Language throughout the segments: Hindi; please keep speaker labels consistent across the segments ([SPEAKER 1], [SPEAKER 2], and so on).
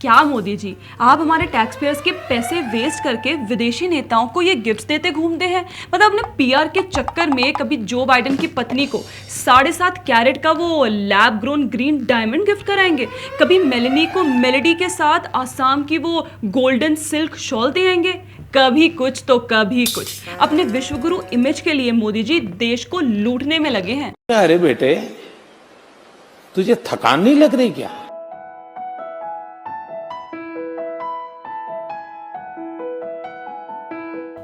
[SPEAKER 1] क्या मोदी जी, आप हमारे टैक्स पेयर्स के पैसे वेस्ट करके विदेशी नेताओं को ये गिफ्ट्स देते घूमते हैं। मतलब अपने पीआर के चक्कर में कभी जो बाइडेन की पत्नी को 7.5 कैरेट का वो lab grown green diamond gift कराएंगे, कभी मेलेनी को मेलेडी के साथ आसाम की वो गोल्डन सिल्क शॉल देंगे, कभी कुछ तो कभी कुछ। अपने विश्वगुरु इमेज के लिए मोदी जी देश को लूटने में लगे हैं।
[SPEAKER 2] अरे बेटे, तुझे थकान नहीं लग रही क्या?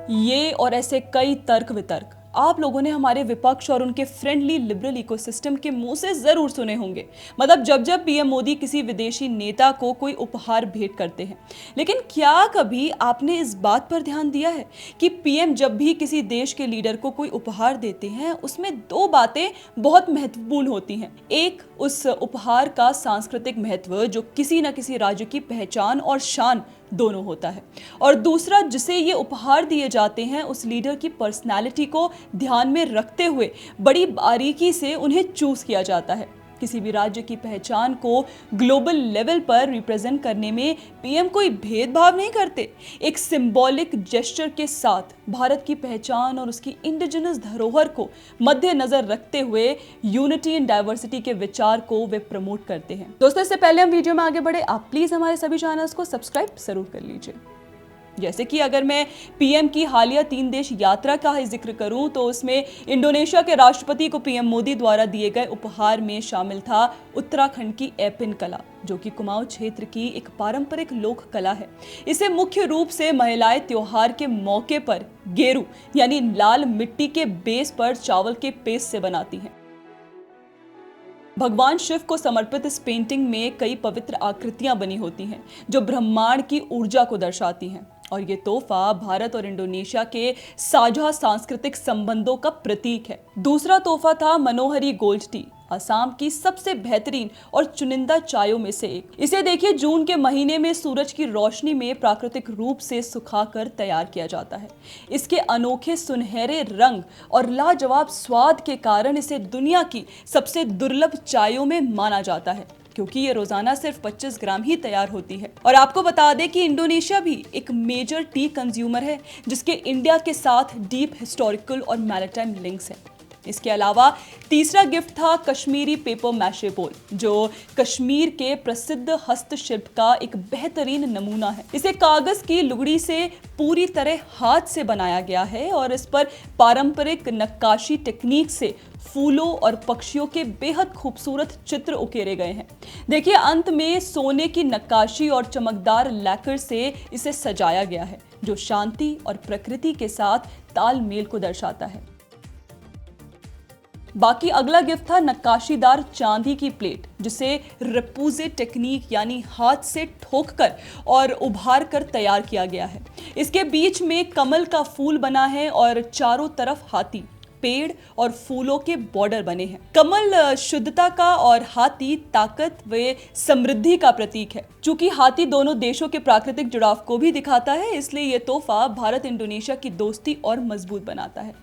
[SPEAKER 1] ये और ऐसे कई तर्क वितर्क आप लोगों ने हमारे विपक्ष और उनके फ्रेंडली लिबरल इकोसिस्टम के मुंह से जरूर सुने होंगे। मतलब जब पीएम मोदी किसी विदेशी नेता को कोई उपहार भेंट करते हैं, लेकिन क्या कभी आपने इस बात पर ध्यान दिया है कि पीएम जब भी किसी देश के लीडर को कोई उपहार देते हैं उसमें दो बातें बहुत महत्वपूर्ण होती हैं। एक, उस उपहार का सांस्कृतिक महत्व जो किसी न किसी राज्य की पहचान और शान दोनों होता है, और दूसरा, जिसे ये उपहार दिए जाते हैं उस लीडर की पर्सनालिटी को ध्यान में रखते हुए बड़ी बारीकी से उन्हें चूज किया जाता है। किसी भी राज्य की पहचान को ग्लोबल लेवल पर रिप्रेजेंट करने में पीएम कोई भेदभाव नहीं करते। एक सिंबॉलिक जेस्चर के साथ भारत की पहचान और उसकी इंडिजिनस धरोहर को मद्देनजर रखते हुए यूनिटी इन डाइवर्सिटी के विचार को वे प्रमोट करते हैं। दोस्तों, इससे पहले हम वीडियो में आगे बढ़े, आप प्लीज हमारे सभी चैनल्स को सब्सक्राइब जरूर कर लीजिए। जैसे कि अगर मैं पीएम की हालिया 3 देश यात्रा का ही जिक्र करूं तो उसमें इंडोनेशिया के राष्ट्रपति को पीएम मोदी द्वारा दिए गए उपहार में शामिल था उत्तराखंड की एपिन कला, जो कि कुमाऊं क्षेत्र की एक पारंपरिक लोक कला है। इसे मुख्य रूप से महिलाएं त्योहार के मौके पर गेरू यानी लाल मिट्टी के बेस पर चावल के पेस्ट से बनाती हैं। भगवान शिव को समर्पित इस पेंटिंग में कई पवित्र आकृतियां बनी होती हैं जो ब्रह्मांड की ऊर्जा को दर्शाती हैं, और ये तोहफा भारत और इंडोनेशिया के साझा सांस्कृतिक संबंधों का प्रतीक है। दूसरा तोहफा था मनोहरी गोल्ड टी, असम की सबसे बेहतरीन और चुनिंदा चायों में से एक। इसे देखिए, जून के महीने में सूरज की रोशनी में प्राकृतिक रूप से सुखाकर तैयार किया जाता है। इसके अनोखे सुनहरे रंग और लाजवाब स्वाद के कारण इसे दुनिया की सबसे दुर्लभ चायों में माना जाता है, क्योंकि ये रोजाना सिर्फ 25 ग्राम ही तैयार होती है। और आपको बता दें कि इंडोनेशिया भी एक मेजर टी कंज्यूमर है, जिसके इंडिया के साथ डीप हिस्टोरिकल और मैरिटाइम लिंक्स हैं। इसके अलावा तीसरा गिफ्ट था कश्मीरी पेपर मैशे बोल, जो कश्मीर के प्रसिद्ध हस्तशिल्प का एक बेहतरीन नमूना है। इसे कागज की लुगड़ी से पूरी तरह हाथ से बनाया गया है और इस पर पारंपरिक नक्काशी टेक्निक से फूलों और पक्षियों के बेहद खूबसूरत चित्र उकेरे गए हैं। देखिए, अंत में सोने की नक्काशी और चमकदार लैकर से इसे सजाया गया है, जो शांति और प्रकृति के साथ तालमेल को दर्शाता है। बाकी अगला गिफ्ट था नक्काशीदार चांदी की प्लेट, जिसे रेपूजे टेक्निक यानी हाथ से ठोककर और उभार कर तैयार किया गया है। इसके बीच में कमल का फूल बना है और चारों तरफ हाथी, पेड़ और फूलों के बॉर्डर बने हैं। कमल शुद्धता का और हाथी ताकत व समृद्धि का प्रतीक है। चूंकि हाथी दोनों देशों के प्राकृतिक जुड़ाव को भी दिखाता है, इसलिए ये तोहफा भारत इंडोनेशिया की दोस्ती और मजबूत बनाता है।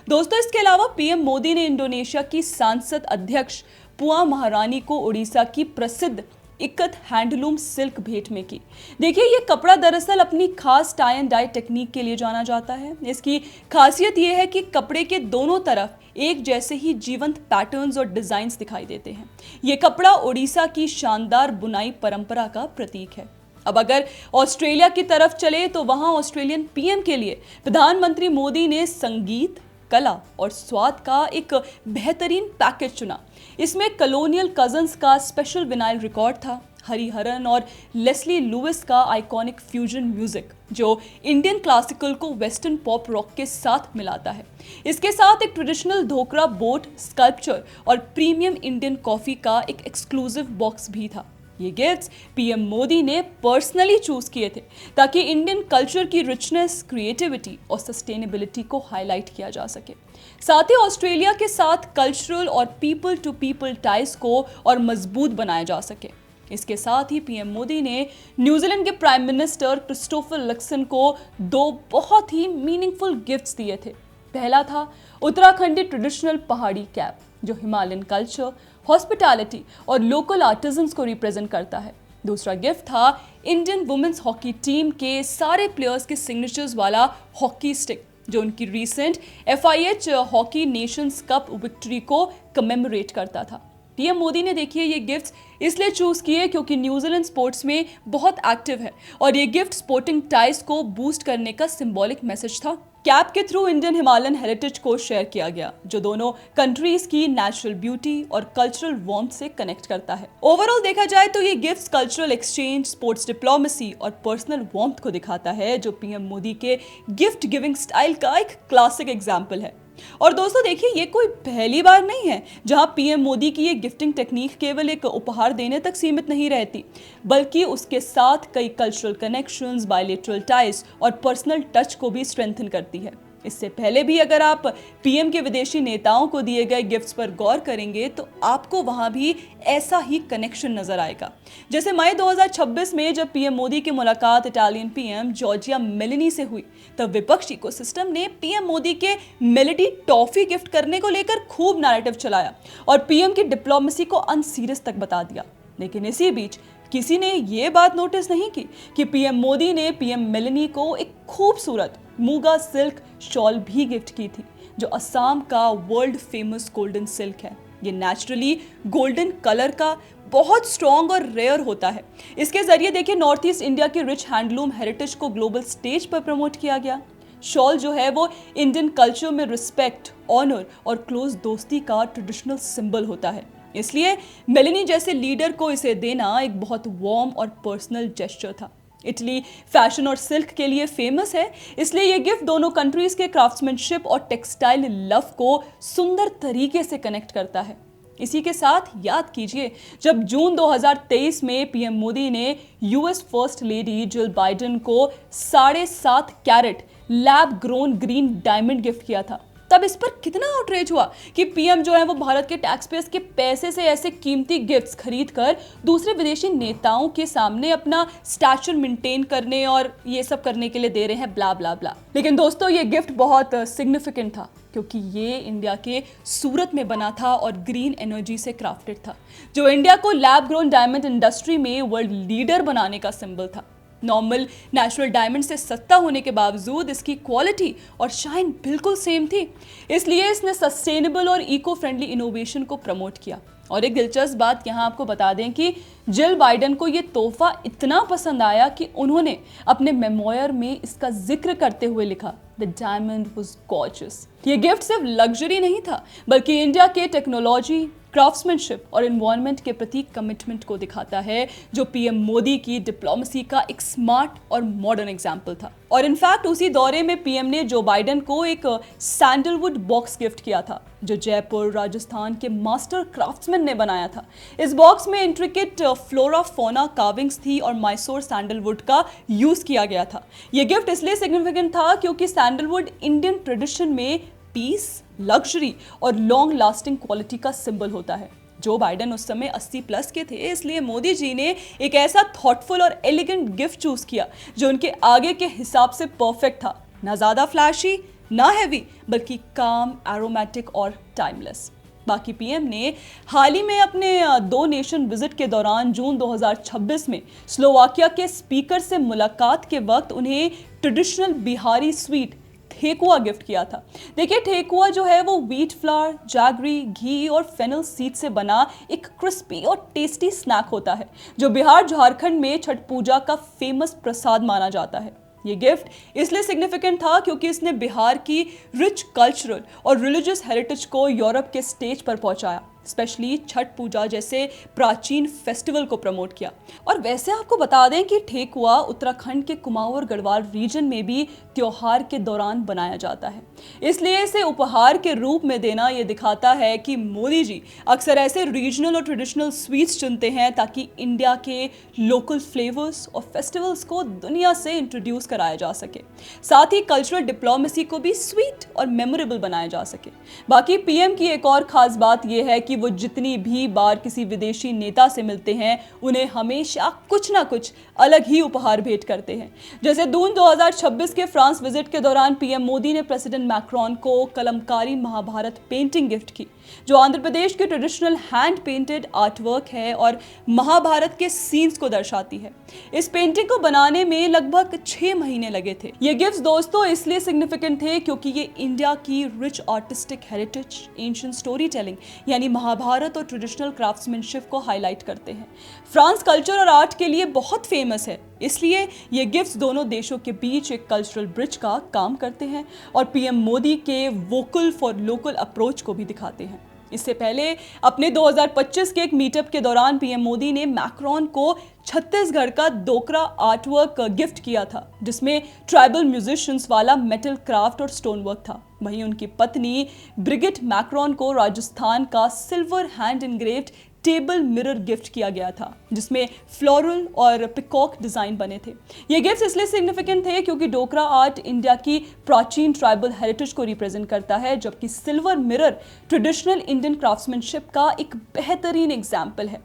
[SPEAKER 1] दोस्तों, इसके अलावा पीएम मोदी ने इंडोनेशिया की सांसद अध्यक्ष पुआ महारानी को उड़ीसा की प्रसिद्ध इक्कत हैंडलूम सिल्क भेंट में की। देखिए, ये कपड़ा दरअसल अपनी खास टाई एंड डाई टेक्निक के लिए जाना जाता है। इसकी खासियत ये है कि कपड़े के दोनों तरफ एक जैसे ही जीवंत पैटर्न्स और डिजाइन्स दिखाई देते हैं। ये कपड़ा ओडिशा की शानदार बुनाई परंपरा का प्रतीक है। अब अगर ऑस्ट्रेलिया की तरफ चले तो वहां ऑस्ट्रेलियन पीएम के लिए प्रधानमंत्री मोदी ने संगीत, कला और स्वाद का एक बेहतरीन पैकेज चुना। इसमें कॉलोनियल कजन्स का स्पेशल विनाइल रिकॉर्ड था, हरिहरन और लेस्ली लुइस का आइकॉनिक फ्यूजन म्यूजिक, जो इंडियन क्लासिकल को वेस्टर्न पॉप रॉक के साथ मिलाता है। इसके साथ एक ट्रेडिशनल ढोकरा बोट स्कल्पचर और प्रीमियम इंडियन कॉफी का एक एक्सक्लूसिव बॉक्स भी था। ये गिफ्ट्स पीएम मोदी ने पर्सनली चूज किए थे ताकि इंडियन कल्चर की रिचनेस, क्रिएटिविटी और सस्टेनेबिलिटी को हाईलाइट किया जा सके। साथ ही ऑस्ट्रेलिया के साथ कल्चरल और पीपल टू पीपल टाइज को और मजबूत बनाया जा सके। इसके साथ ही पीएम मोदी ने न्यूजीलैंड के प्राइम मिनिस्टर क्रिस्टोफर लक्सन को 2 बहुत ही मीनिंगफुल गिफ्ट्स दिए थे। पहला था उत्तराखंडी ट्रेडिशनल पहाड़ी कैप, जो हिमालयन कल्चर, हॉस्पिटैलिटी और लोकल आर्टिजन्स को रिप्रेजेंट करता है। दूसरा गिफ्ट था इंडियन वुमेन्स हॉकी टीम के सारे प्लेयर्स के सिग्नेचर्स वाला हॉकी स्टिक जो उनकी recent FIH hockey Nations cup victory को कमेमोरेट करता था। पीएम मोदी ने देखिए ये गिफ्ट्स इसलिए चूज किए क्योंकि न्यूजीलैंड स्पोर्ट्स में बहुत एक्टिव है और ये गिफ्ट स्पोर्टिंग टाइज को बूस्ट करने का सिंबॉलिक मैसेज था। कैप के थ्रू इंडियन हिमालयन हेरिटेज को शेयर किया गया जो दोनों कंट्रीज की नेचुरल ब्यूटी और कल्चरल वार्मथ से कनेक्ट करता है। ओवरऑल देखा जाए तो ये gifts cultural exchange, sports diplomacy और पर्सनल वार्मथ को दिखाता है जो पीएम मोदी के गिफ्ट गिविंग स्टाइल का एक क्लासिक एग्जाम्पल है। और दोस्तों देखिए ये कोई पहली बार नहीं है जहां पीएम मोदी की ये गिफ्टिंग टेक्निक केवल एक उपहार देने तक सीमित नहीं रहती, बल्कि उसके साथ कई कल्चरल कनेक्शंस, बायलैटरल टाइज और पर्सनल टच को भी स्ट्रेंथन करती है। इससे पहले भी अगर आप पीएम के विदेशी नेताओं को दिए गए गिफ्ट्स पर गौर करेंगे तो आपको वहां भी ऐसा ही कनेक्शन नजर आएगा। जैसे मई 2026 में जब पीएम मोदी की मुलाकात इटालियन पीएम जॉर्जिया मेलोनी से हुई तब विपक्षी इकोसिस्टम ने पीएम मोदी के मेलोडी टॉफी गिफ्ट करने को लेकर खूब नैरेटिव चलाया और पीएम की डिप्लोमेसी को अनसीरियस तक बता दिया। लेकिन इसी बीच किसी ने ये बात नोटिस नहीं की कि पीएम मोदी ने पीएम मेलोनी को एक खूबसूरत मूगा सिल्क शॉल भी गिफ्ट की थी जो असम का वर्ल्ड फेमस गोल्डन सिल्क है। ये नेचुरली गोल्डन कलर का बहुत स्ट्रॉन्ग और रेयर होता है। इसके जरिए देखिए नॉर्थ ईस्ट इंडिया की रिच हैंडलूम हेरिटेज को ग्लोबल स्टेज पर प्रमोट किया गया। शॉल जो है वो इंडियन कल्चर में रिस्पेक्ट, ऑनर और क्लोज दोस्ती का ट्रेडिशनल सिंबल होता है। इसलिए मेलोनी जैसे लीडर को इसे देना एक बहुत वार्म और पर्सनल जेस्चर था। इटली फैशन और सिल्क के लिए फेमस है, इसलिए ये गिफ्ट दोनों कंट्रीज के क्राफ्ट्समैनशिप और टेक्सटाइल लव को सुंदर तरीके से कनेक्ट करता है। इसी के साथ याद कीजिए जब जून 2023 में पीएम मोदी ने US first lady Jill Biden को 7.5 carat lab grown green diamond gift किया था, तब इस पर कितना आउटरीच हुआ कि पीएम जो है वो भारत के टैक्स पेयर्स के पैसे से ऐसे कीमती गिफ्ट्स खरीद कर दूसरे विदेशी नेताओं के सामने अपना स्टैचर मेंटेन करने और ये सब करने के लिए दे रहे हैं, ब्ला ब्ला ब्ला। लेकिन दोस्तों ये गिफ्ट बहुत सिग्निफिकेंट था क्योंकि ये इंडिया के सूरत में बना था और ग्रीन एनर्जी से क्राफ्टेड था जो इंडिया को लैब ग्रोन डायमंड इंडस्ट्री में वर्ल्ड लीडर बनाने का सिंबल था। नॉर्मल नेचुरल डायमंड से सस्ता होने के बावजूद इसकी क्वालिटी और शाइन बिल्कुल सेम थी, इसलिए इसने सस्टेनेबल और इको फ्रेंडली इनोवेशन को प्रमोट किया। और एक दिलचस्प बात यहाँ आपको बता दें कि जिल बाइडेन को ये तोहफा इतना पसंद आया कि उन्होंने अपने मेमोयर में इसका जिक्र करते हुए लिखा, द डायमंड वाज गॉर्जियस। ये गिफ्ट सिर्फ लग्जरी नहीं था बल्कि इंडिया के टेक्नोलॉजी, क्राफ्ट्समैनशिप और एनवायरनमेंट के प्रति कमिटमेंट को दिखाता है जो पीएम मोदी की डिप्लोमेसी का एक स्मार्ट और मॉडर्न एग्जाम्पल था। और इनफैक्ट उसी दौरे में पीएम ने जो बाइडेन को एक सैंडलवुड बॉक्स गिफ्ट किया था जो जयपुर राजस्थान के मास्टर क्राफ्ट्समैन ने बनाया था। इस बॉक्स में इंट्रिकेट फ्लोरा फोना कार्विंग्स थी और मैसूर सैंडलवुड का यूज किया गया था। ये गिफ्ट इसलिए सिग्निफिकेंट था क्योंकि सैंडलवुड इंडियन ट्रेडिशन में पीस, लग्जरी और लॉन्ग लास्टिंग क्वालिटी का सिंबल होता है। जो बाइडेन उस समय 80+ के थे, इसलिए मोदी जी ने एक ऐसा थॉटफुल और एलिगेंट गिफ्ट चूज किया जो उनके आगे के हिसाब से परफेक्ट था, ना ज्यादा फ्लैशी ना हैवी, बल्कि काम, एरोमेटिक और टाइमलेस। बाकी पीएम ने हाल ही में अपने 2 नेशन विजिट के दौरान जून 2026 में स्लोवाकिया के स्पीकर से मुलाकात के वक्त उन्हें ट्रेडिशनल बिहारी स्वीट ठेकुआ गिफ्ट किया था। देखिए ठेकुआ जो है वो व्हीट फ्लावर, जैगरी, घी और फेनल सीड से बना एक क्रिस्पी और टेस्टी स्नैक होता है जो बिहार झारखंड में छठ पूजा का फेमस प्रसाद माना जाता है। ये गिफ्ट इसलिए सिग्निफिकेंट था क्योंकि इसने बिहार की रिच कल्चरल और रिलीजियस हेरिटेज को यूरोप के स्टेज पर पहुंचाया, स्पेशली छठ पूजा जैसे प्राचीन फेस्टिवल को प्रमोट किया। और वैसे आपको बता दें कि ठेकुआ उत्तराखंड के कुमाऊं और गढ़वाल रीजन में भी त्योहार के दौरान बनाया जाता है, इसलिए इसे उपहार के रूप में देना यह दिखाता है कि मोदी जी अक्सर ऐसे रीजनल और ट्रेडिशनल स्वीट्स चुनते हैं ताकि इंडिया के लोकल फ्लेवर्स और फेस्टिवल्स को दुनिया से इंट्रोड्यूस कराया जा सके, साथ ही कल्चरल डिप्लोमेसी को भी स्वीट और मेमोरेबल बनाया जा सके। बाकी पीएम की एक और खास बात यह है कि वो जितनी भी बार किसी विदेशी नेता से मिलते हैं उन्हें हमेशा कुछ ना कुछ अलग ही उपहार भेंट करते हैं। जैसे जून 2026 के फ्रांस विजिट के दौरान पीएम मोदी ने प्रेसिडेंट मैक्रोन को कलमकारी महाभारत पेंटिंग गिफ्ट की जो आंध्र प्रदेश के ट्रेडिशनल हैंड पेंटेड आर्टवर्क है और महाभारत के सीन्स को दर्शाती है। इस पेंटिंग को बनाने में लगभग 6 महीने लगे थे। ये गिफ्ट्स दोस्तों इसलिए सिग्निफिकेंट थे क्योंकि ये इंडिया की rich artistic heritage, ancient story telling यानी महाभारत और ट्रेडिशनल क्राफ्ट्समैनशिप को हाईलाइट करते हैं। फ्रांस कल्चर और आर्ट के लिए बहुत फेमस है, इसलिए ये गिफ्ट्स दोनों देशों के बीच एक कल्चरल ब्रिज का काम करते हैं और पीएम मोदी के वोकल फॉर लोकल अप्रोच को भी दिखाते हैं। इससे पहले अपने 2025 के एक मीटअप के दौरान पीएम मोदी ने मैक्रोन को छत्तीसगढ़ का डोकरा आर्टवर्क गिफ्ट किया था, जिसमें ट्राइबल म्यूजिशियंस वाला मेटल क्राफ्ट और स्टोन वर्क था। वहीं उनकी पत्नी ब्रिगिट मैक्रोन को राजस्थान का silver hand engraved table mirror gift किया गया था, जिसमें फ्लोरल और पिकॉक डिजाइन बने थे। ये गिफ्ट इसलिए सिग्निफिकेंट थे क्योंकि डोकरा आर्ट इंडिया की प्राचीन ट्राइबल हेरिटेज को रिप्रेजेंट करता है, जबकि silver mirror traditional Indian craftsmanship का एक बेहतरीन एग्जाम्पल है।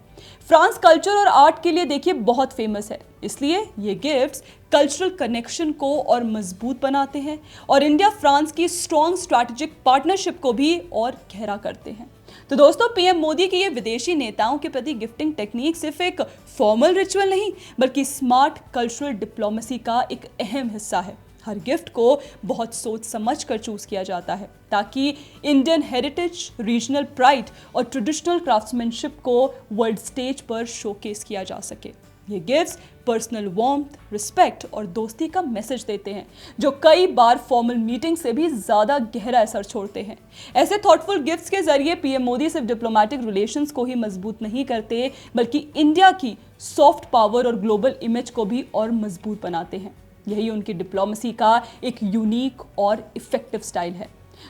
[SPEAKER 1] फ्रांस कल्चर और आर्ट के लिए देखिए बहुत फेमस है, इसलिए ये गिफ्ट्स कल्चरल कनेक्शन को और मजबूत बनाते हैं और इंडिया फ्रांस की स्ट्रॉन्ग स्ट्रैटेजिक पार्टनरशिप को भी और गहरा करते हैं। तो दोस्तों, पीएम मोदी की ये विदेशी नेताओं के प्रति गिफ्टिंग टेक्निक सिर्फ एक फॉर्मल रिचुअल नहीं बल्कि स्मार्ट कल्चरल डिप्लोमेसी का एक अहम हिस्सा है। हर गिफ्ट को बहुत सोच समझ कर चूज किया जाता है ताकि इंडियन हेरिटेज, रीजनल प्राइड और ट्रेडिशनल क्राफ्ट्समैनशिप को वर्ल्ड स्टेज पर शोकेस किया जा सके। ये गिफ्ट्स पर्सनल वार्मथ, रिस्पेक्ट और दोस्ती का मैसेज देते हैं, जो कई बार फॉर्मल मीटिंग से भी ज्यादा गहरा असर छोड़ते हैं। ऐसे थॉटफुल गिफ्ट्स के जरिए पीएम मोदी सिर्फ डिप्लोमेटिक रिलेशंस को ही मजबूत नहीं करते बल्कि इंडिया की सॉफ्ट पावर और ग्लोबल इमेज को भी और मजबूत बनाते हैं। यही उनकी डिप्लोमेसी का एक यूनिक और इफेक्टिव स्टाइल है।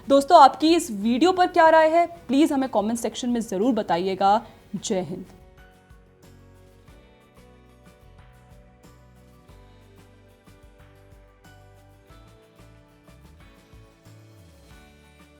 [SPEAKER 1] दोस्तों, आपकी इस वीडियो पर क्या राय है, प्लीज हमें कमेंट सेक्शन में जरूर बताइएगा। जय हिंद।